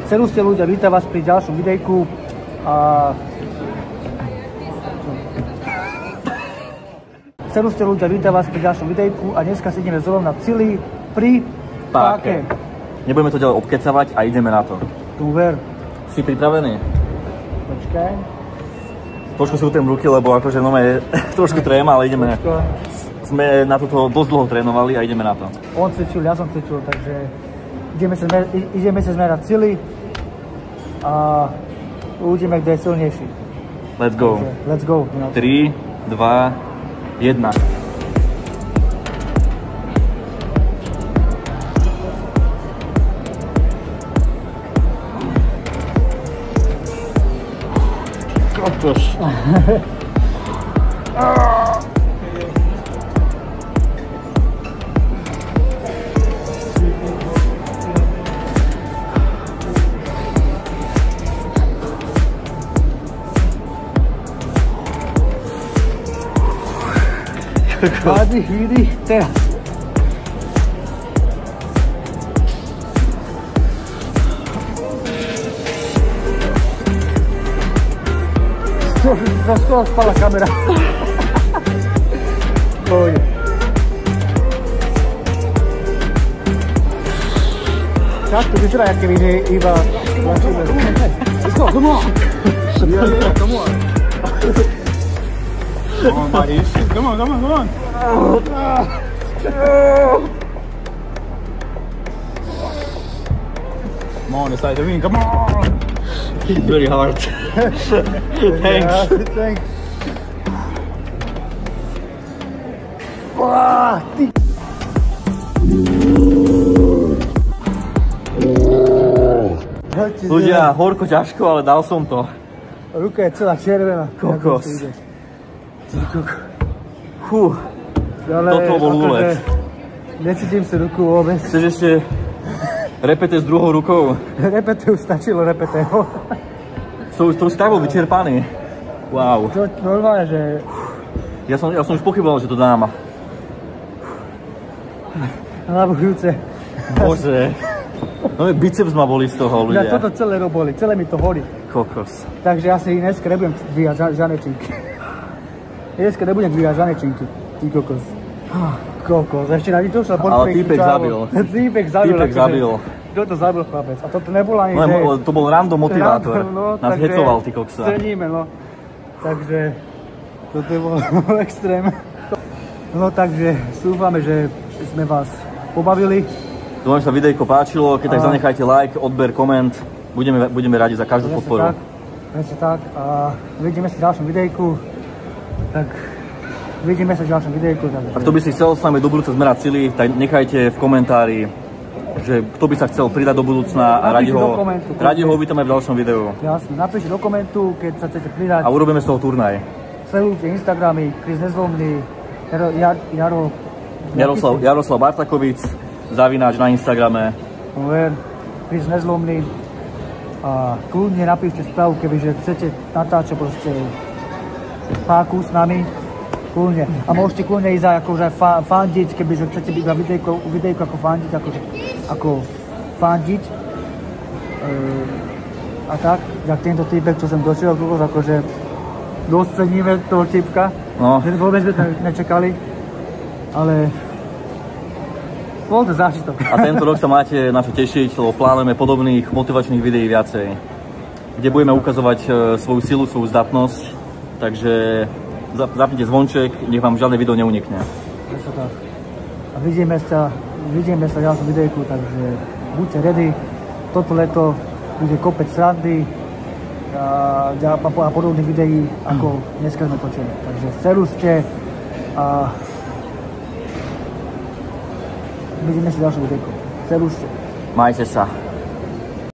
Servus ľudia, vítam vás pri ďalšom videjku. Servus ľudia, vítam vás pri ďalšom videjku a dneska sedíme zrovna Cili pri páke. Nebudeme to ďalej obkecavať a ideme na to. Tu ver. Si pripravený? Počkaj. Trošku si utiem ruky, lebo akože no je trošku tréma, ale ideme. Sme na toto dosť dlho trénovali a ideme na to. On cvičil, ja som cvičil, takže ideme sa zmerať Cili a uvidíme, kto je silnejší. Let's go. Takže, let's go. 3, 2, 1. Kokos. Vádi chvíli, teraz. Z toho spala kamera. Pojď. Tak, to vyzerá, jak keby iba tlačíme. Come on! Yeah, come on! Come on, buddy. Come on, come on, come on. Come on, it's like the ring. Come on. It's very hard. Thanks. Thanks. Wow, Ľudia, horko ťažko, ale dal som to. Ruka je celá červená. Kokos. Fú, toto bol úlet. Necítim si ruku vôbec. Chceš ešte repete s druhou rukou? Repete už stačilo, repeteho. To už tak bol vyčerpaný. Wow. To normálne, že... Ja som už pochyboval, že to dám. Hlavujúce. Bože. No biceps ma boli z toho, ľudia. Ja toto celé boli, celé mi to holí. Kokos. Takže asi dneska nebudem dvíhať žanečinky. Dneska nebudem dvíhať žanečinky. Ty kokos. Kokos, ešte na to šla ale týpek zabil. Týpek zabil. Kto to zabil, chlapec? A toto nebolo ani, že... To bol random motivátor. Nás hecoval, ty koksa. Ceníme, no. Takže toto bol extrém. No takže dúfame, že sme vás pobavili. Dúfam, že sa videjko páčilo, keď tak zanechajte like, odber, koment. Budeme radi za každú podporu. Presne tak. A vidíme sa v ďalšom videjku. Tak vidíme sa v ďalšom videjku. Takže... A kto by si chcel s nami do budúca zmerať Cili, tak nechajte v komentári, že kto by sa chcel pridať do budúcna a radi ho uvítame v ďalšom videu. Jasne, napíšte do komentu, keď sa chcete pridať. A urobíme z toho turnaj. Sledujte Instagramy, Chris Nezlomný, Jaroslav Bartakovic, zavináč na Instagrame. Chris Nezlomný. A kľudne napíšte správu, kebyže chcete natáčať proste páku s nami. Kľudne. A môžete kľudne ísť aj akože fandiť, kebyže chcete byť na videjku ako fandiť, ako fandiť. A tak, jak tento týpek, čo som došiel, akože dosť ceníme toho týpka. No. Vôbec by to nečakali, ale bol to zážitok. A tento rok sa máte na čo tešiť, lebo plánujeme podobných motivačných videí viacej, kde budeme ukazovať svoju silu, svoju zdatnosť, takže zapnite zvonček, nech vám žiadne video neunikne. Presne tak. A vidíme sa v ďalšom videjku, takže buďte ready. Toto leto bude kopec srandy a podobných videí, ako dneska sme točili. Takže servuste a vidíme sa v ďalšom videjku. Servuste. Majte sa.